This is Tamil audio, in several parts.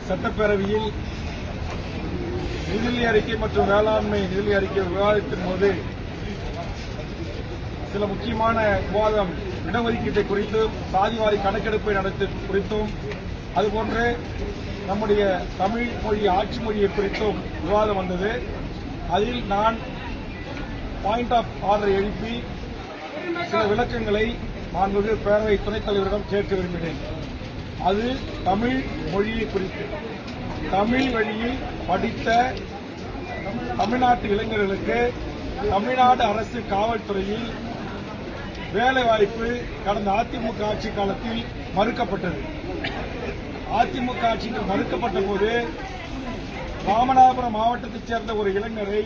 சட்டப்பேரவையில் நிதிநிலை அறிக்கை மற்றும் வேளாண்மை நிதிநிலை அறிக்கை விவாதத்தின் போது சில முக்கியமான விவாதம் இடஒதுக்கீட்டை குறித்தும் சாதிவாரி கணக்கெடுப்பை நடத்தி குறித்தும் அதுபோன்று நம்முடைய தமிழ் மொழி ஆட்சி மொழியை குறித்தும் விவாதம் வந்தது. அதில் நான் பாயிண்ட் ஆஃப் ஆர்டர் எழுப்பி சில விளக்கங்களை மாண்புமிகு பேரவை துணைத் தலைவரிடம் கேட்க விரும்பினேன். அது தமிழ் மொழியை குறித்து. தமிழ் வழியில் படித்த தமிழ்நாட்டு இளைஞர்களுக்கு தமிழ்நாடு அரசு காவல்துறையில் வேலைவாய்ப்பு கடந்த அதிமுக ஆட்சி காலத்தில் மறுக்கப்பட்டது. அதிமுக ஆட்சியில் மறுக்கப்பட்ட போது ராமநாதபுரம் மாவட்டத்தைச் சேர்ந்த ஒரு இளைஞரை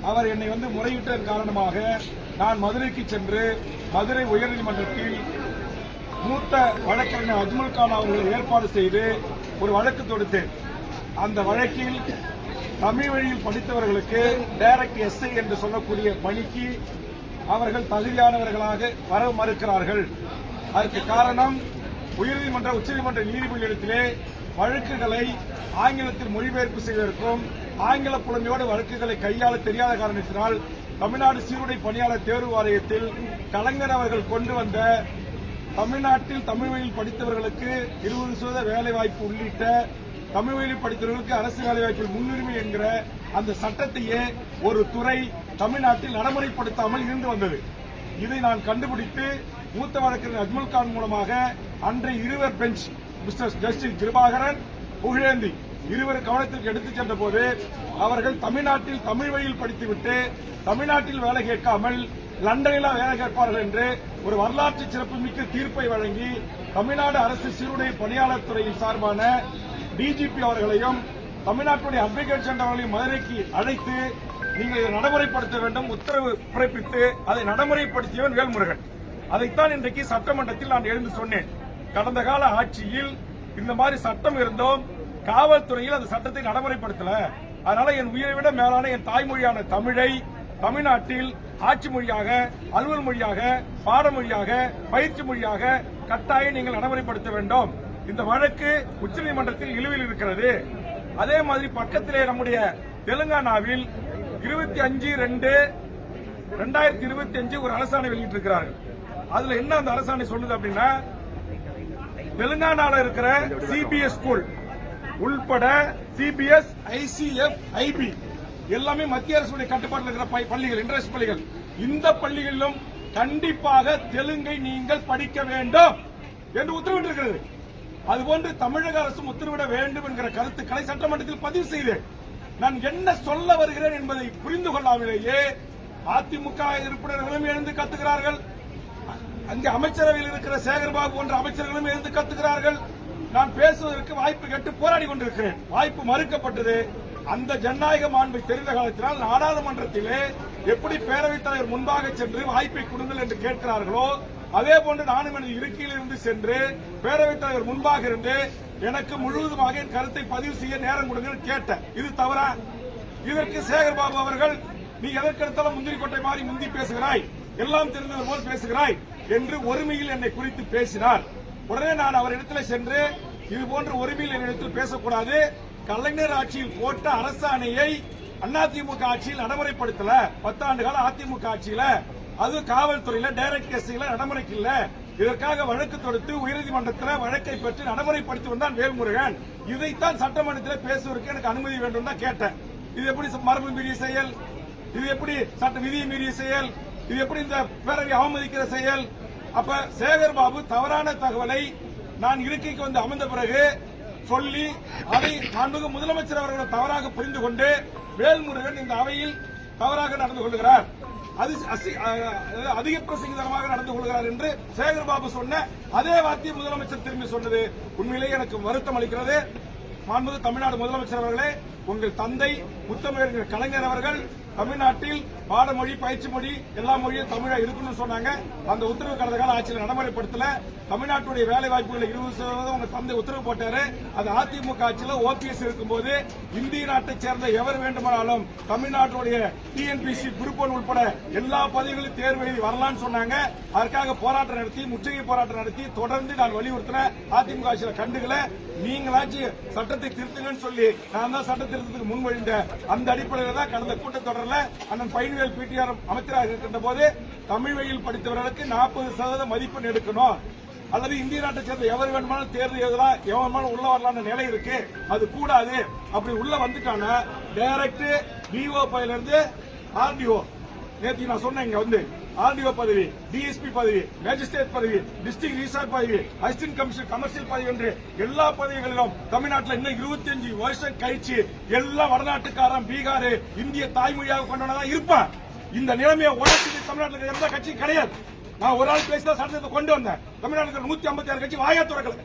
அவர் என்னை முறையிட்டதன் காரணமாக நான் மதுரைக்கு சென்று மதுரை உயர்நீதிமன்றத்தில் மூத்த வழக்கறிஞர் அஜ்மல் கான் அவர்களை ஏற்பாடு செய்து ஒரு வழக்கு தொடுத்தேன். அந்த வழக்கில் தமிழ் வழியில் படித்தவர்களுக்கு டைரக்ட் எஸ்ஐ என்று சொல்லக்கூடிய பணிக்கு அவர்கள் தகுதியானவர்களாக வர மறுக்கிறார்கள். அதற்கு காரணம் உயர்நீதிமன்ற உச்சநீதிமன்ற நீதிபதிகளிடத்திலே வழக்குகளை ஆங்கிலத்தில் மொழிபெயர்ப்பு செய்வதற்கும் ஆங்கில புலமையோடு வழக்குகளை கையாள தெரியாத காரணத்தினால் தமிழ்நாடு சீருடை பணியாளர் தேர்வு வாரியத்தில் கலைஞர் அவர்கள் கொண்டு வந்த தமிழ்நாட்டில் தமிழ் வழியில் படித்தவர்களுக்கு 20% வேலைவாய்ப்பு உள்ளிட்ட தமிழ் வழியில் படித்தவர்களுக்கு அரசு வேலைவாய்ப்பில் முன்னுரிமை என்கிற அந்த சட்டத்தையே ஒரு துறை தமிழ்நாட்டில் நடைமுறைப்படுத்தாமல் இருந்து வந்தது. இதை நான் கண்டுபிடித்து மூத்த வழக்கறிஞர் அஜ்மல் கான் மூலமாக அன்றைய இருவர் bench mister justice Kirubakaran Pugazhendhi இருவர் கவனத்திற்கு எடுத்துச் சென்ற போது அவர்கள் தமிழ்நாட்டில் தமிழ் வழியில் படித்துவிட்டு தமிழ்நாட்டில் வேலை கேட்காமல் லண்டனில் வேலை கேட்பார்கள் என்று ஒரு வரலாற்று சிறப்புமிக்க தீர்ப்பை வழங்கி தமிழ்நாடு அரசு சீருடை பணியாளர் துறையின் சார்பான டிஜிபி அவர்களையும் தமிழ்நாட்டுடைய அட்வொகேட் ஜெனரல் அவர்களையும் மதுரைக்கு அழைத்து நீங்கள் இதை நடைமுறைப்படுத்த வேண்டும் உத்தரவு பிறப்பித்து அதை நடைமுறைப்படுத்தியவன் வேல்முருகன். அதைத்தான் இன்றைக்கு சட்டமன்றத்தில் நான் எழுந்து சொன்னேன். கடந்த கால ஆட்சியில் இந்த மாதிரி சட்டம் இருந்தோம், காவல்துறையில் அந்த சட்டத்தை நடைமுறைப்படுத்தல. அதனால என் உயிரை விட மேலான என் தாய்மொழியான தமிழை தமிழ்நாட்டில் ஆட்சி மொழியாக, அலுவல் மொழியாக, பாடமொழியாக, பயிற்சி மொழியாக கட்டாயம் நீங்கள் நடைமுறைப்படுத்த வேண்டும். இந்த வழக்கு உச்சநீதிமன்றத்தில் நிலுவையில் இருக்கிறது. அதே மாதிரி பக்கத்திலே நம்முடைய தெலுங்கானாவில் 25/2/2025 ஒரு அரசாணை வெளியிட்டிருக்கிறார்கள். அதுல என்ன அந்த அரசாணை சொல்லுது அப்படின்னா, தெலுங்கானாவில் இருக்கிற சிபிஎஸ் ஸ்கூல் உள்பட சிபிஎஸ், ஐசிஎஃப், ஐபி எல்லாமே மத்திய அரசுடைய கட்டுப்பாட்டில் இருக்கிற பள்ளிகள், இன்டர்நேஷனல் பள்ளிகள், இந்த பள்ளிகளிலும் கண்டிப்பாக தெலுங்கை நீங்கள் படிக்க வேண்டும் என்று உத்தரவிட்டிருக்கிறது. அதுபோன்று தமிழக அரசும் உத்தரவிட வேண்டும் என்கிற கருத்துக்களை சட்டமன்றத்தில் பதிவு செய்தேன். நான் என்ன சொல்ல வருகிறேன் என்பதை புரிந்து கொள்ளாமலேயே அதிமுக உறுப்பினர்களும் எழுந்து கத்துகிறார்கள். அங்கே அமைச்சரவையில் இருக்கிற சேகர்பாபு போன்ற அமைச்சர்களும் எழுந்து கத்துகிறார்கள். நான் பேசுவதற்கு வாய்ப்பு கேட்டு போராடி கொண்டிருக்கிறேன். வாய்ப்பு மறுக்கப்பட்டது. அந்த ஜனநாயக மாண்பை தெரிந்த காலத்தினால் நாடாளுமன்றத்திலே எப்படி பேரவைத் தலைவர் முன்பாக சென்று வாய்ப்பை கொடுங்கள் என்று கேட்கிறார்களோ அதே போன்று நானும் எனது இருக்கையில் இருந்து சென்று பேரவைத் தலைவர் முன்பாக இருந்து எனக்கு முழுவதுமாக என் கருத்தை பதிவு செய்ய நேரம் கொடுங்கள் கேட்டேன். இது தவறா? இதற்கு சேகர்பாபு அவர்கள், நீ எதற்கெடுத்தாலும் முந்திரி கொட்டை மாறி முந்தி பேசுகிறாய், எல்லாம் தெரிந்தவர் போல் பேசுகிறாய் என்று ஒருமையில் என்னை குறித்து பேசினார். உடனே நான் அவரிடத்தில் சென்று இது போன்ற ஒருமையில் என்னிடத்தில் பேசக்கூடாது, கலைஞர் ஆட்சியில் போட்ட அரசாணையை அதிமுக ஆட்சியில் நடைமுறைப்படுத்தல, 10 ஆண்டு கால அதிமுக ஆட்சியில அது காவல்துறையில டைரக்ட் எஸ்ஐல நடைமுறைக்கு இல்ல, இதற்காக வழக்கு தொடுத்து உயர்நீதிமன்றத்தில் வழக்கை பெற்று நடைமுறைப்படுத்தி வந்தான் வேல்முருகன். இதைத்தான் சட்டமன்றத்தில் பேசுவதற்கு எனக்கு அனுமதி வேண்டும் தான் கேட்டேன். இது எப்படி மரபு மீறிய செயல்? இது எப்படி சட்ட விதியை மீறிய செயல்? இது எப்படி இந்த பேரவை அவமதிக்கிற செயல்? அப்ப சேகர்பாபு தவறான தகவலை நான் இருக்கைக்கு வந்து அமர்ந்த பிறகு சொல்லி அதை மாண்புமிகு முதலமைச்சர் அவர்கள் தவறாக புரிந்து கொண்டு வேல்முருகன் இந்த அவையில் தவறாக நடந்து கொள்கிறார், அதிக பிரசங்கிதமாக நடந்து கொள்கிறார் என்று சேகர்பாபு சொன்ன அதே வார்த்தையை முதலமைச்சர் திரும்பி சொன்னது உண்மையிலேயே எனக்கு வருத்தம் அளிக்கிறது. மாண்புமிகு தமிழ்நாடு முதலமைச்சர் அவர்களே, உங்கள் தந்தை முத்தமிழர் கலைஞர் அவர்கள் தமிழ்நாட்டில் பாடமொழி பயிற்சி மொழி எல்லா மொழியும் தமிழா இருக்குன்னு சொன்னாங்க. அந்த உத்தரவு கடந்த கால ஆட்சியில் நடைமுறைப்படுத்தல. தமிழ்நாட்டுடைய வேலை வாய்ப்புகளை 20% உங்க தந்தை உத்தரவு போட்டாரு. அது அதிமுக ஆட்சியில் ஓபிஎஸ் இருக்கும்போது இந்திய நாட்டை சேர்ந்த எவர் வேண்டுமானாலும் தமிழ்நாட்டுடைய டிஎன்பிசி குரூப் 1 உட்பட எல்லா பதவிகளும் தேர்வு எழுதி வரலாம்னு சொன்னாங்க. அதற்காக போராட்டம் நடத்தி முற்றுகை போராட்டம் நடத்தி தொடர்ந்து நான் வலியுறுத்தினேன். அதிமுக ஆட்சியில் கண்டுகல. நீங்களாச்சும் சட்டத்தை திருத்துங்கன்னு சொல்லி நான் தான் சட்ட திருத்தத்துக்கு முன்மொழிந்தேன். அந்த அடிப்படையில் தான் கடந்த கூட்டத்தொடரில் அண்ணன் பைன்வேல் பிடிஆர் அமைச்சராக இருக்கின்ற போது தமிழ் வழியில் படித்தவர்களுக்கு 40% மதிப்பெண் எடுக்கணும் அல்லது இந்திய நாட்டை சேர்ந்த எவர் வேணுமானாலும் தேர்வு எழுதலாம், எவன் வேணுமானாலும் உள்ள வரலாம்னு நிலை இருக்கு. அது கூடாது. அப்படி உள்ள வந்துட்டானா டைரக்ட் டிஓ பதவியில இருந்து ஆர்டிஓ, நேற்று நான் சொன்னேன், இங்க வந்து ஆர்டிஓ பதவி, டிஎஸ்பி பதவி, மேஜிஸ்ட்ரேட் பதவி, டிஸ்ட்ரிக்ட் ரிஜிஸ்ட்ரார் பதவி, அசிஸ்டன்ட் கமிஷனர் கமர்ஷியல் பதவி என்று எல்லா பதவிகளிலும் தமிழ்நாட்டில் இன்னும் 25 வருஷம் கழிச்சு எல்லா வடநாட்டுக்காரன் பீகார் இந்திய தாய்மொழியாக கொண்டவனதான் இருப்பான். இந்த நிலைமையை உடச்சு தமிழ்நாட்டில் எந்த கட்சியும் கிடையாது. நான் ஒரு ஆள் பேசிதான் சட்டத்தை கொண்டு வந்தேன். தமிழ்நாட்டில் 156 கட்சி வாயா துறக்கல.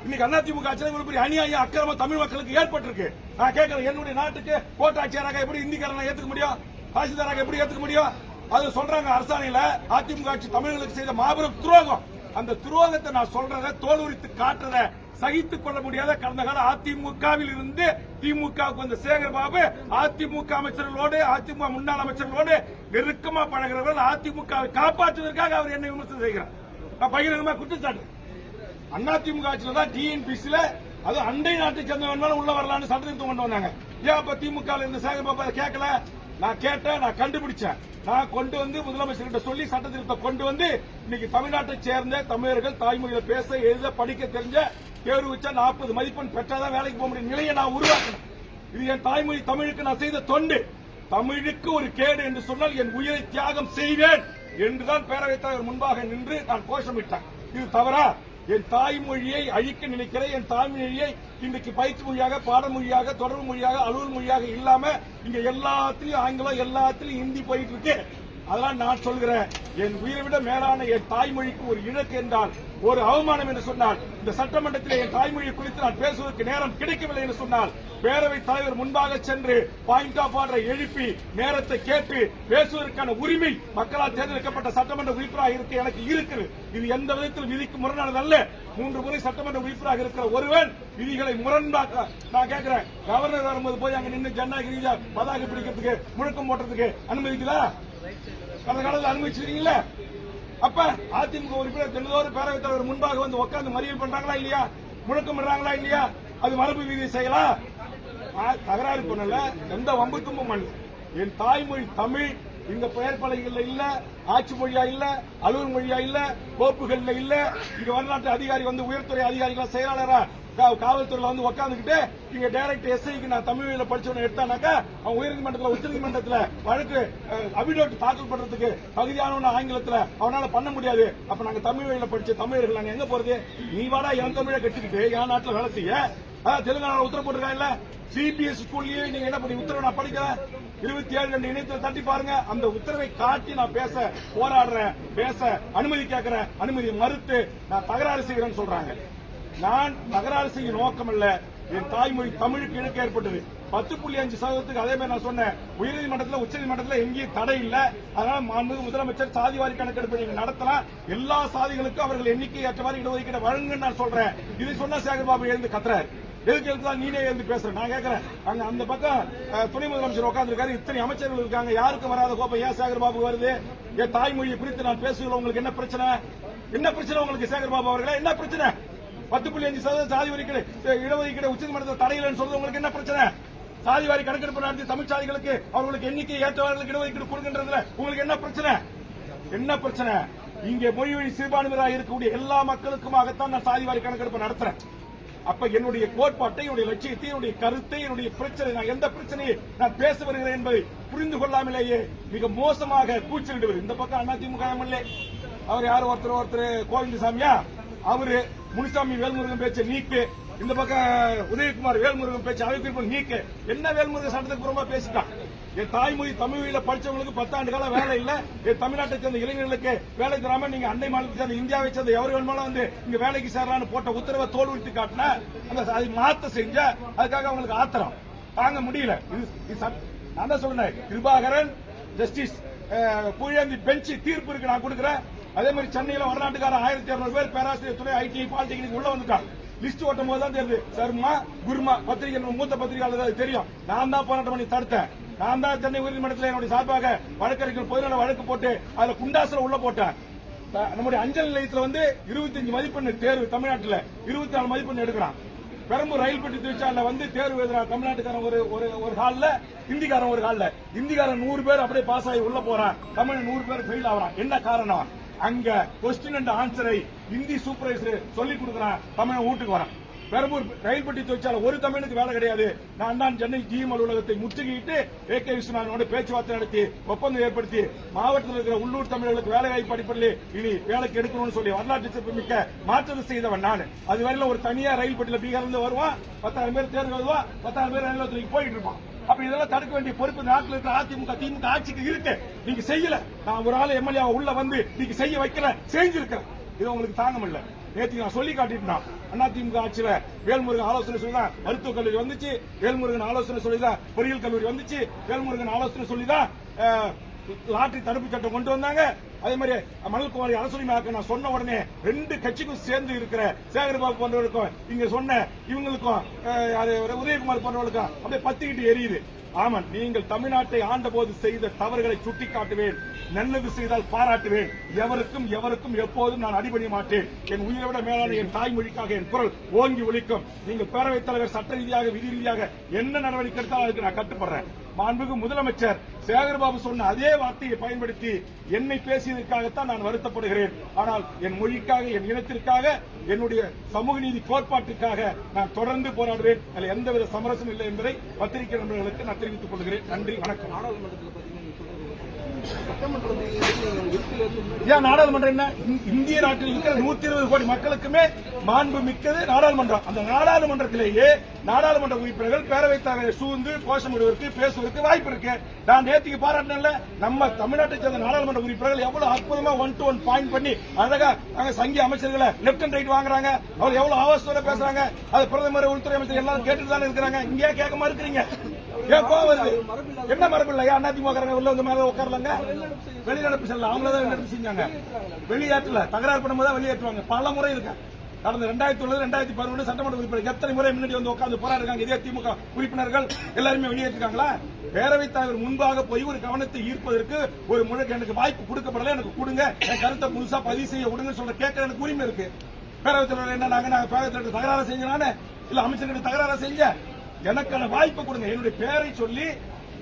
இன்னைக்கு அதிமுக ஆட்சியில் ஒரு பெரிய அநியாயம் அக்கிரமம் தமிழ் மக்களுக்கு ஏற்பட்டிருக்கு. நான் கேட்கிறேன், என்னுடைய நாட்டுக்கு கோட்டாட்சியராக எப்படி இந்திக்காரனை ஏத்துக்க முடியும்? தாசில்தாராக எப்படி ஏத்துக்க முடியும்? அது சொல்றாங்க அரசாணையில அதிமுக ஆட்சி தமிழர்களுக்கு செய்த மாபெரும் துரோகம். அந்த துரோகத்தை நான் சொல்றத தோல் உரித்து காட்டுறத சகித்துக் கொள்ள முடியாத கடந்த கால அதிமுகவில் இருந்து திமுகவுக்கு வந்த சேகர்பாபு அதிமுக அமைச்சர்களோடு அதிமுக முன்னாள் அமைச்சர்களோடு நெருக்கமா பழகிறவர்கள் அதிமுகவை காப்பாற்றுவதற்காக அவர் என்ன விமர்சனம் செய்கிறார். நான் பகிரங்கமா குற்றச்சாட்டு. அதிமுக ஆட்சியில் தான் டிஎன்பிசில அது அண்டை நாட்டை சேர்ந்தவன் உள்ள வரலான்னு சட்டத்திருத்தம் கொண்டு வந்தாங்க. ஏன் அப்ப திமுக இந்த சேகர்பாபு கேட்கல? நான் கேட்டேன், நான் கண்டுபிடிச்சேன். நான் கொண்டு வந்து முதலமைச்சர்கிட்ட சொல்லி சட்டத்திருத்தம் கொண்டு வந்து இன்னைக்கு தமிழ்நாட்டை சேர்ந்த தமிழர்கள் தாய்மொழியில பேச எழுத படிக்க தெரிஞ்ச தேர்வு வச்சா 40 மதிப்பெண் பெற்றாதான் வேலைக்கு போக முடியும் நிலையை நான் உருவாக்கணும். இது என் தாய்மொழி தமிழுக்கு நான் செய்த தொண்டு. தமிழுக்கு ஒரு கேடு என்று சொன்னால் என் உயிரை தியாகம் செய்வேன் என்றுதான் பேரவைத் தலைவர் முன்பாக நின்று நான் கோஷமிட்டேன். இது தவறா? என் தாய்மொழியை அழிக்க நினைக்கிற என் தாய்மொழியை இன்றைக்கு பயிற்சி மொழியாக, பாடமொழியாக, தொடர்பு மொழியாக, அலுவல் மொழியாக இல்லாம இங்க எல்லாத்திலையும் ஆங்கிலம், எல்லாத்திலையும் ஹிந்தி போயிட்டு இருக்கு. அதெல்லாம் நான் சொல்கிறேன், என் உயிரை விட மேலான என் தாய்மொழிக்கு ஒரு இழக்கு என்றால், ஒரு அவமானம் என்று சொன்னால், இந்த சட்டமன்றத்தில் என் தாய்மொழி குறித்து நான் பேசுவதற்கு நேரம் கிடைக்கவில்லை என்று சொன்னால், பேரவைத் தலைவர் முன்பாக சென்று பாயிண்ட் ஆஃப் ஆர்டரை எழுப்பி நேரத்தை கேட்டு பேசுவதற்கான உரிமை மக்களால் தேர்ந்தெடுக்கப்பட்ட சட்டமன்ற உறுப்பினராக இருக்க எனக்கு இருக்குது. இது எந்த விதத்தில் விதிக்கு முரணானது அல்ல. 3 முறை சட்டமன்ற உறுப்பினராக இருக்கிற ஒருவன் விதிகளை முரண்பாக்க நான் கேட்கிறேன். கவர்னர் வரும்போது போய் அங்க நின்று ஜனநாயக பதாகை பிடிக்கிறதுக்கு முழக்கம் போடுறதுக்கு அனுமதிக்குதா? கடந்த காலத்தில் அனுமதிச்சிருக்கீங்களா? அப்ப அதிமுக உறுப்பினர் தினந்தோறும் பேரவைத் தலைவர் முன்பாக வந்து உட்கார்ந்து மறியல் பண்றாங்களா இல்லையா? முழக்கம் பண்றாங்களா இல்லையா? அது மரபு விதி செய்யலாம். தகராறு பண்ணல, எந்த வம்பு தும்பும் அல்ல. என் தாய்மொழி தமிழ் இந்த பெயர் பலகைகள்ல இல்ல, ஆட்சி மொழியா இல்ல, அலுவல் மொழியா இல்ல, கோப்புகள்ல இல்ல. இங்க வரலாற்று அதிகாரி வந்து உயர்துறை அதிகாரிகளா செயலாளரா காவல்துறையில வந்து உட்காந்துக்கிட்டு இங்க டைரக்ட் எஸ்ஐக்கு நான் தமிழ் வழியில படிச்சவனை எடுத்தானாக்கா அவன் உயர்நீதிமன்றத்தில் உச்சநீதிமன்றத்தில் வழக்கு அபிடோட் தாக்கல் பண்றதுக்கு தகுதியானவன ஆங்கிலத்தில் அவனால பண்ண முடியாது. அப்ப நாங்க தமிழ் வழியில படிச்ச தமிழர்கள் நாங்க எங்க போறது? நீ வாடா என் தமிழை கட்டிக்கிட்டு என் நாட்டில் வேலை செய்ய. தெலுங்கானா உத்தரவு போட்டிருக்கா இல்ல? சிபிஎஸ் ஸ்கூல்லயே நீங்க என்ன பண்ணி உத்தரவு நான் படிக்கிறேன். 27 இணையத்தில் தட்டி பாருங்க. அந்த உத்தரவை காட்டி நான் பேச போராடுறேன், பேச அனுமதி கேட்கிறேன். அனுமதி மறுத்து நான் தகராறு செய்கிறேன்னு சொல்றாங்க. நான் தகராறு செய்ய நோக்கம் இல்ல. என் தாய்மொழி தமிழுக்கு இழக்க ஏற்பட்டது. 10.5% அதே மாதிரி நான் சொன்னேன். உயர்நீதிமன்றத்தில் உச்சநீதிமன்றத்தில் எங்கேயும் தடை இல்ல. அதனால மாண்புமிகு முதலமைச்சர் சாதிவாரி கணக்கெடுப்பு நீங்க நடத்தலாம். எல்லா சாதிகளுக்கும் அவர்கள் எண்ணிக்கை ஏற்றவாறு இடஒதுக்கீடு வழங்குன்னு நான் சொல்றேன். இதை சொன்ன சேகர்பாபு எழுந்து கத்துறாரு. எதுக்கு எழுதுதான் நீனே எழுந்து பேசுறேன். நான் கேட்கிறேன், அங்க அந்த பக்கம் துணை முதலமைச்சர் உட்கார்ந்துருக்காரு, இத்தனை அமைச்சர்கள் இருக்காங்க, யாருக்கும் வராத கோப்பம் ஏன் சேகர்பாபு வருது? என் தாய்மொழியை குறித்து நான் பேசுகிறேன். உங்களுக்கு என்ன பிரச்சனை? என்ன பிரச்சனை உங்களுக்கு சேகர்பாபு அவர்களே? என்ன பிரச்சனை? 10.5% சாதி இடஒதுக்கீடு உச்சநீதிமன்றத்தில் தடையில்லைன்னு சொல்றது உங்களுக்கு என்ன பிரச்சனை? சாதிவாரி கணக்கெடுப்பு நடத்தி தமிழ் சாதிகளுக்கு அவர்களுக்கு எண்ணிக்கை ஏற்றவர்களுக்கு இடஒதுக்கீடு கொடுக்கின்றதுல உங்களுக்கு என்ன பிரச்சனை? என்ன பிரச்சனை? இங்கே மொழி வழி சிறுபான்மையாக இருக்கக்கூடிய எல்லா மக்களுக்குமாகத்தான் நான் சாதிவாரி கணக்கெடுப்பு நடத்துறேன். அப்ப என்னுடைய கோட்பாட்டை, என்னுடைய லட்சியத்தை, என்னுடைய கருத்தை, என்னுடைய பிரச்சனை, நான் எந்த பிரச்சனையை நான் பேச வருகிறேன் என்பதை புரிந்து கொள்ளாமலேயே மிக மோசமாக கூச்சலிடுவது. இந்த பக்கம் அதிமுக எம்எல்ஏ அவர் யார் ஒருத்தர் கோவிந்தசாமியா, அவரு முனுசாமி வேல்முருகன் பேச்ச நீக்கு, இந்த பக்கம் உதயகுமார் வேல்முருகன் பேச்சு அவைக்குறிப்பு நீக்கு. என்ன வேல்முருகன் சட்டத்துக்கு புறமா பேசிட்டான்? என் தாய்மொழி தமிழில் படிச்சவங்களுக்கு 10 ஆண்டு கால வேலை இல்ல. என் தமிழ்நாட்டை சேர்ந்த இளைஞர்களுக்கு வேலை தராம நீங்க அண்டை மாநிலத்தை சேர்ந்த இந்தியாவை சேர்ந்த எவரு வேணுமாலும் வந்து இங்க வேலைக்கு சேரலான்னு போட்ட உத்தரவை தோல் உரித்து காட்டின, அதை மாத்த செஞ்ச, அதுக்காக அவங்களுக்கு ஆத்திரம். தாங்க முடியல. நான் தான் சொல்றேன், கிருபாகரன் ஜஸ்டிஸ் புயந்தி பெஞ்ச் தீர்ப்பு இருக்கு நான் கொடுக்குறேன். அதே மாதிரி சென்னையில வடநாட்டுக்கார 1200 பேர் பேராசிரியர் துறை ஐடி பாலிடெக்னிக் உள்ள வந்துட்டாங்க. லிஸ்ட் ஓட்டும் போது தான் தெரியுது சர்மா குருமா பத்திரிகை மூத்த பத்திரிகையாளர் தெரியும். நான் தான் போராட்டம் பண்ணி தடுத்தேன். நான் தான் சென்னை உயர்நீதிமன்றத்தில் என்னுடைய சார்பாக வழக்கறிஞர் பொதுநல வழக்கு போட்டு அதுல குண்டாசுல உள்ள போட்டேன். நம்முடைய அஞ்சல் நிலையத்தில் 25 மதிப்பெண் தேர்வு தமிழ்நாட்டில் 24 மதிப்பெண் எடுக்கிறான். பெரம்பூர் ரயில் பெட்டி தொழிற்சாலையில தேர்வு எழுதுறான். தமிழ்நாட்டுக்காரன் ஒரு ஹால்ல, இந்திக்காரன் ஒரு ஹால்ல. இந்திக்காரன் 100 பேர் அப்படியே பாஸ் ஆகி உள்ள போறான். தமிழ் 100 பேர் ஃபெயில் ஆகிறான். என்ன காரணம்? அங்க கொஸ்டின் அண்ட் ஆன்சரை ஹிந்தி சூப்பர்வைசர் சொல்லி கொடுக்குறான். தமிழ் வீட்டுக்கு வரான். பெரம்பூர் ரயில் பெட்டி தொழிற்சாலை ஒரு தமிழுக்கு வேலை கிடையாது. நான் தான் சென்னை ஜிஎம் அலுவலகத்தை முற்றுகையிட்டு AK விஸ்வநாதனோட பேச்சுவார்த்தை நடத்தி ஒப்பந்தம் ஏற்படுத்தி மாவட்டத்தில் இருக்கிற உள்ளூர் தமிழர்களுக்கு வேலை வாய்ப்பு அடிப்படையில் இனி வேலைக்கு எடுக்கணும்னு சொல்லி வரலாற்று சிறப்புமிக்க மாற்றத்தை செய்தவன் நான். அதுவரையில ஒரு தனியா ரயில் பெட்டியில பீகார்ல வருவான், 10,000 பேர் தேர்வு எழுதுவான், 10,000 பேர் ரயில் துறைக்கு போயிட்டு இருப்பான். அப்ப இதெல்லாம் தடுக்க வேண்டிய பொறுப்பு நாட்டில் இருக்கிற அதிமுக திமுக ஆட்சிக்கு இருக்கு. நீங்க செய்யல. நான் ஒரு ஆள் எம்எல்ஏ உள்ள நீங்க செய்ய வைக்கல, செஞ்சிருக்கிறேன். இது உங்களுக்கு தாங்க முடியல. நேற்று நான் சொல்லி காட்டிட்டேன். அதிமுக ஆட்சியில வேல்முருகன் ஆலோசனை சொல்லிதான் மருத்துவக் கல்லூரி வந்துச்சு, வேல்முருகன் ஆலோசனை சொல்லிதான் பொறியியல் கல்லூரி வந்துச்சு, வேல்முருகன் ஆலோசனை சொல்லிதான் லாட்டரி தடுப்பு சட்டம் கொண்டு வந்தாங்க. அதே மாதிரி மணல்குமாரி அரசுரிமையாக்க நான் சொன்ன உடனே 2 கட்சிக்கும் சேர்ந்து இருக்கிற சேகர்பாபு போன்றவர்களுக்கும் இங்க சொன்ன இவங்களுக்கும் உதயகுமார் போன்றவர்களுக்கும் அப்படியே பத்திக்கிட்டு எரியுது. ஆமன், நீங்கள் தமிழ்நாட்டை ஆண்ட போது செய்த தவறுகளை சுட்டிக்காட்டுவேன், நல்லது செய்தால் பாராட்டுவேன். எவருக்கும் எப்போதும் நான் அடிபணிய மாட்டேன். என் உயிரை விட மேலான என் தாய்மொழிக்காக என் குரல் ஓங்கி ஒலிக்கும். நீங்கள் பேரவைத் தலைவர் சட்ட ரீதியாக விதி ரீதியாக என்ன நடவடிக்கை எடுத்தாலும் அதுக்கு நான் கட்டுப்படுறேன். மாண்புமிகு முதலமைச்சர் சேகர்பாபு சொன்ன அதே வார்த்தையை பயன்படுத்தி என்னை பேசியதற்காகத்தான் நான் வருத்தப்படுகிறேன். ஆனால் என் மொழிக்காக, என் இனத்திற்காக, என்னுடைய சமூக நீதி கோட்பாட்டுக்காக நான் தொடர்ந்து போராடுவேன். அதில் எந்தவித சமரசம் இல்லை என்பதை பத்திரிகை நண்பர்களுக்கு நான் தெரிவித்துக் கொள்கிறேன். நன்றி, வணக்கம். நாடாளுமன்றம் என்ன? இந்திய நாட்டில் இருக்கிற 120 கோடி மக்களுக்குமே மாண்பு மிக்கது நாடாளுமன்றம். அந்த நாடாளுமன்றத்திலேயே நாடாளுமன்ற உறுப்பினர்கள் பேரவைத் தலைவர் சூழ்ந்து கோஷமிடுவதற்கு பேசுவதற்கு வாய்ப்பு இருக்கு. நான் நேற்றுக்கு பாராட்டினேன்ல, நம்ம தமிழ்நாட்டை சேர்ந்த நாடாளுமன்ற உறுப்பினர்கள் எவ்வளவு அற்புதமா 1 to 1 பாயிண்ட் பண்ணி அழகா சங்கி அமைச்சர்களை லெப்ட் அண்ட் ரைட் வாங்குறாங்க. அவர் எவ்வளவு ஆவசத்தோட பேசுறாங்க. அது பிரதமர், உள்துறை அமைச்சர் எல்லாரும் கேட்டுட்டு தானே இருக்கிறாங்க. இங்கே கேட்க இருக்கிறீங்க. ஏன் கோவம் வருது? என்ன மரபு இல்லையா? அதிமுக உள்ள வந்து மேல உட்காரலாங்க. வெளிநடப்பு செல்ல அவங்களதான் வெளிநடப்பு செஞ்சாங்க. வெளியேற்றல, தகராறு பண்ணும்போது வெளியேற்றுவாங்க. பல முறை இருக்கு. கடந்த 2009 2011 சட்டமன்ற உறுப்பினர் எத்தனை முறை முன்னாடி வந்து உட்கார்ந்து போராடுறாங்க. இதே திமுக உறுப்பினர்கள் எல்லாருமே வெளியேற்றிருக்காங்களா? பேரவைத் தலைவர் முன்பாக போய் ஒரு கவனத்தை ஈர்ப்பதற்கு ஒரு முறை எனக்கு வாய்ப்பு கொடுக்கப்படல, எனக்கு கொடுங்க, என் கருத்தை முழுசா பதிவு செய்ய விடுங்க சொல்ற கேட்க எனக்கு உரிமை இருக்கு. பேரவைத் தலைவர் என்ன நாங்க பேரவைத் தலைவர் தகராறு செஞ்சானே இல்ல அமைச்சர்கிட்ட தகராறு செஞ்ச, எனக்கான வாய்ப்பு கொடுங்க. என்னுடைய பேரை சொல்லி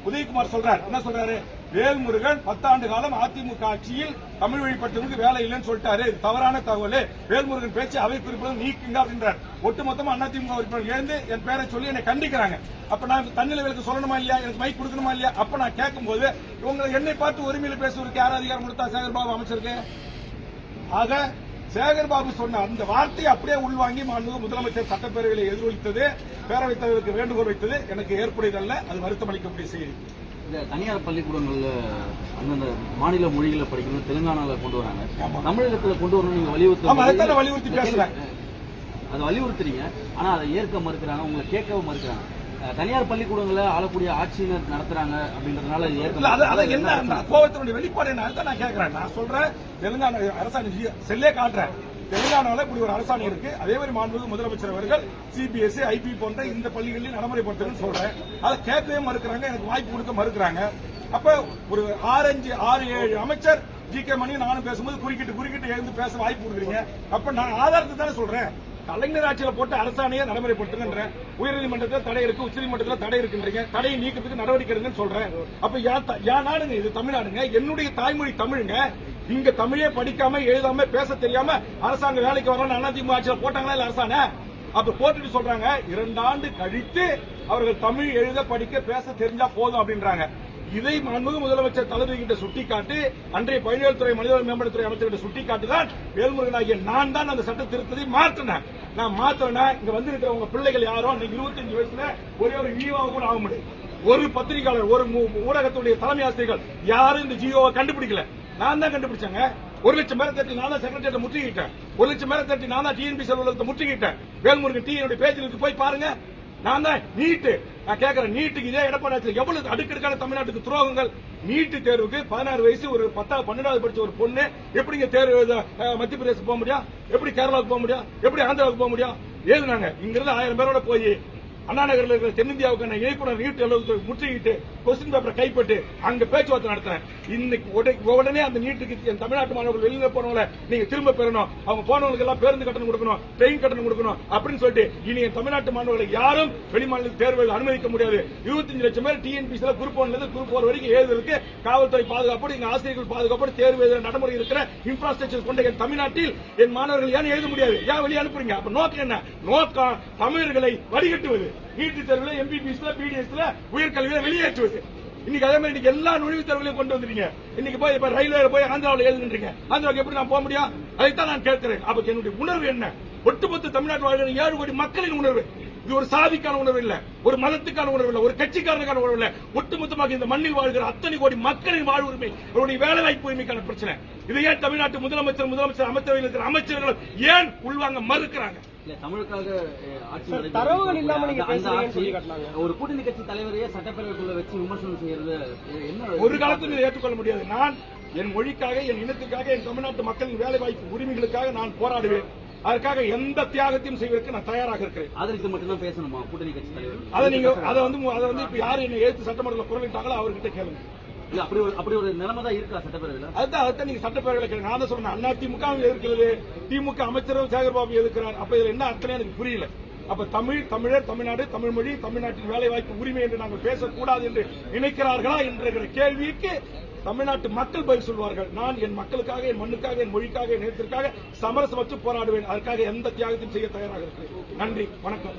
உதயகுமார் சொல்றாரு. என்ன சொல்றாரு? வேல்முருகன் 10 ஆண்டு காலம் அதிமுக ஆட்சியில் தமிழ் வழிபட்டவருக்கு வேலை இல்லைன்னு சொல்லிட்டாரு. தவறான தகவல். வேல்முருகன் பேச்சு அவை குறிப்பிடும் நீக்குங்க அப்படின்றார். ஒட்டுமொத்தமா அதிமுக உறுப்பினர் எழுந்து என் பேரை சொல்லி என்னை கண்டிக்கிறாங்க. அப்ப நான் தன்னிலவர்களுக்கு சொல்லணுமா இல்லையா? எனக்கு மைக் கொடுக்கணுமா இல்லையா? அப்ப நான் கேட்கும்போது இவங்க என்னை பார்த்து உரிமையில பேசுவதற்கு யார் அதிகாரம் கொடுத்தா? சேகர்பாபு அமைச்சருக்கு. ஆக சேகர்பாபு சொன்ன அந்த வார்த்தையை அப்படியே உள்வாங்கி மாண்புமிகு முதலமைச்சர் சட்டப்பேரவையில் எதிரொலித்தது, பேரவைத் தலைவருக்கு வேண்டுகோள் வைத்தது எனக்கு ஏற்புடையதல்ல. அது வருத்தம் அளிக்கக்கூடிய செய்தி. இந்த தனியார் பள்ளிக்கூடங்கள்ல அந்தந்த மாநில மொழிகளை படிக்கணும், தெலுங்கானால கொண்டு வராங்க, தமிழகத்தில் கொண்டு வரணும். நீங்க வலியுறுத்தி பேசுறேன். அதை வலியுறுத்துறீங்க. ஆனா அதை ஏற்க மறுக்கிறாங்க, உங்களை கேட்கவும் மறுக்கிறாங்க. தனியார் பள்ளிக்கூடங்களை ஆளக்கூடிய ஆட்சியினர் நடத்துறாங்க அப்படின்றதுனால என்ன கோபத்தினுடைய வெளிப்பாடு என்ன? நான் கேட்கிறேன். நான் சொல்றேன், தெலுங்கானா அரசாணை செல்லே காட்டுறேன். தெலுங்கானால இப்படி ஒரு அரசாணை இருக்கு. அதே மாதிரி மாண்புமிகு முதலமைச்சர் அவர்கள் CBSE IB போன்ற இந்த பள்ளிகளில் நடைமுறைப்படுத்தணும்னு சொல்றேன். அதை கேட்கவே மறுக்கிறாங்க, எனக்கு வாய்ப்பு கொடுக்க மறுக்கிறாங்க. அப்ப ஒரு 6-7 அமைச்சர் GK மணி நானும் பேசும்போது குறுக்கிட்டு எழுந்து பேச வாய்ப்பு கொடுக்குறீங்க. அப்ப நான் ஆதாரத்தை தானே சொல்றேன். கலைஞர் ஆட்சியில போட்ட அரசாணையை நடைமுறைப்படுத்துகின்ற உயர்நீதிமன்றத்தில் தடை இருக்கு, உச்சநீதிமன்றத்தில் தடை இருக்குன்றீங்க. தடையை நீக்கிறதுக்கு நடவடிக்கை எடுங்கன்னு சொல்றேன். அப்ப யா நாடுங்க இது? தமிழ்நாடுங்க. என்னுடைய தாய்மொழி தமிழுங்க. இங்க தமிழே படிக்காம எழுதாம பேச தெரியாம அரசாங்க வேலைக்கு வரணும் அதிமுக ஆட்சியில போட்டாங்களா இல்ல அரசாணை? அப்ப போட்டுட்டு சொல்றாங்க 2 ஆண்டு கழித்து அவர்கள் தமிழ் எழுத படிக்க பேச தெரிஞ்சா போதும் அப்படின்றாங்க. இதை மாண்புமிகு முதலமைச்சர் தளபதி கிட்ட சுட்டிக்காட்டி, அன்றைய பயணியல் துறை மனிதவள மேம்பாட்டுத்துறை அமைச்சர்கிட்ட சுட்டிக்காட்டுதான் வேல்முருகன் ஆகிய நான் தான் அந்த சட்ட திருத்தத்தை மாற்றினேன். நான் மாத்திரனா இங்க வந்திருக்கிற உங்க பிள்ளைகள் யாரோ 25 வயசுல ஒரே ஒரு ஈவாவை கூட ஆக முடியும். ஒரு பத்திரிகையாளர், ஒரு ஊடகத்துடைய தலைமை ஆசிரியர்கள் யாரும் இந்த ஜியோவை கண்டுபிடிக்கல. நான் தான் கண்டுபிடிச்சாங்க. 1,00,000 பேரை தட்டி நான் தான் செக்ரட்டரியேட்டை முற்றுகிட்டேன். 1,00,000 பேரை தட்டி நான் தான் TNPSC அலுவலகத்தை முற்றுகிட்டேன். வேல்முருகன் என்னுடைய பேஜிலுக்கு போய் பாருங்க. நான் தான் நீட்டு நான் கேட்கிறேன், நீட்டுக்கு இதே எடப்பாடி எவ்வளவு அடுக்கடுக்கான தமிழ்நாட்டுக்கு துரோகங்கள். நீட்டு தேர்வுக்கு 16 வயசு ஒரு 10வது 12வது படிச்ச ஒரு பொண்ணு எப்படிங்க தேர்வு எழுத மத்திய பிரதேசம் போக முடியும்? எப்படி கேரளாவுக்கு போக முடியும்? எப்படி ஆந்திராவுக்கு போக முடியும்? ஏதுனாங்க இங்கிருந்து 1000 பேரோட போய் அண்ணா நகரில் இருக்கிற தென்னிந்தியாவுக்கான இயக்குனர் நீட் எழுத்து முற்றுகிட்டு கொஸ்டின் பேப்பரை கைப்பட்டு அங்க பேச்சுவார்த்தை நடத்தினேன். இன்னைக்கு உடனே அந்த நீட்டுக்கு தமிழ்நாட்டு மாணவர்கள் வெளியில போனவங்கள நீங்க திரும்ப பெறணும், அவங்க போனவங்களுக்கு எல்லாம் பேருந்து கட்டணம் கொடுக்கணும், ட்ரெயின் கட்டணம் கொடுக்கணும் அப்படின்னு சொல்லிட்டு இனி தமிழ்நாட்டு மாணவர்களை யாரும் வெளிமாநில தேர்வு அனுமதிக்க முடியாது. 25 லட்சம் பேர் டிஎன்பிசில குரூப் 1 இருந்து குரூப் 4 வரைக்கும் எழுதுறதுக்கு காவல்துறை பாதுகாப்போடு எங்க ஆசிரியர்கள் பாதுகாப்போடு தேர்வு எழுத நடைமுறை இருக்கிற இன்ஃப்ராஸ்ட்ரக்சர் கொண்ட என் தமிழ்நாட்டில் என் மாணவர்கள் ஏன் எழுத முடியாது? ஏன் வெளியே அனுப்புறீங்க? அப்ப நோக்கம் என்ன? நோக்கம் தமிழர்களை வடிகட்டுவது, நீட்டு தேர்வுல எம்பிபிஎஸ்ல பிடிஎஸ்ல உயர்கல்வியில வெளியேற்றுவது. இன்னைக்கு அதே மாதிரி இன்னைக்கு எல்லா நுழைவுத் தேர்வுகளையும் கொண்டு வந்துட்டீங்க. இன்னைக்கு போய் இப்ப ரயில்வே போய் ஆந்திராவில் எழுதுன்றீங்க. ஆந்திராவுக்கு எப்படி நான் போக முடியும்? அதைத்தான் நான் கேட்கிறேன். அப்ப என்னுடைய உணர்வு என்ன? ஒட்டுமொத்த தமிழ்நாட்டு வாழ்கிற 7 கோடி மக்களின் உணர்வு. இது ஒரு சாதிக்கான உணர்வு இல்ல, ஒரு மதத்துக்கான உணர்வு இல்ல, ஒரு கட்சிக்காரனுக்கான உணர்வு இல்ல. ஒட்டுமொத்தமாக இந்த மண்ணில் வாழ்கிற அத்தனை கோடி மக்களின் வாழ் உரிமை, அவருடைய வேலை வாய்ப்பு உரிமைக்கான பிரச்சனை. இதை ஏன் தமிழ்நாட்டு முதலமைச்சர் அமைச்சரவையில் இருக்கிற அமைச்சர்கள் ஏன் உள்வாங்க மறுக்கிறாங்க? தமிழுக்காக ஆட்சி தரவுகள் இல்லாம நீங்க ஒரு கூட்டணி கட்சி தலைவரையே சட்டப்பேரவைக்குள்ள வச்சு விமர்சனம் செய்யறது என்ன? ஒரு காலத்தில் ஏற்றுக்கொள்ள முடியாது. நான் என் மொழிக்காக, என் இனத்துக்காக, என் தமிழ்நாட்டு மக்களின் வேலை வாய்ப்பு உரிமைகளுக்காக நான் போராடுவேன். அதற்காக எந்த தியாகத்தையும் செய்வதற்கு நான் தயாராக இருக்கிறேன். ஆதரித்து மட்டும்தான் பேசணுமா கூட்டணி கட்சி தலைவர்? அதை வந்து இப்ப யாரு என்ன எழுத்து சட்டமன்றத்தில் குரலிட்டாங்களோ அவர்கிட்ட கேளுங்க. இல்ல அப்படி ஒரு நிலைமை தான் இருக்கா சட்டப்பேரவையில்? அதுதான் நீங்க சட்டப்பேரவையில் கேளுங்க. நான் தான் சொன்னேன், அதிமுக எதிர்க்கிறது, திமுக அமைச்சரும் சேகர்பாபு எதிர்க்கிறார். அப்ப இதுல என்ன அர்த்தம் எனக்கு புரியல. அப்ப தமிழர், தமிழ்நாடு, தமிழ் மொழி, தமிழ்நாட்டின் வேலை வாய்ப்பு உரிமை என்று நாங்கள் பேசக்கூடாது என்று நினைக்கிறார்களா என்ற கேள்விக்கு தமிழ்நாட்டு மக்கள் பதில் சொல்வார்கள். நான் என் மக்களுக்காக, என் மண்ணுக்காக, என் மொழிக்காக, என் நேரத்திற்காக சமரசமற்று போராடுவேன். அதற்காக எந்த தியாகத்தையும் செய்ய தயாராக இருக்கிறேன். நன்றி, வணக்கம்.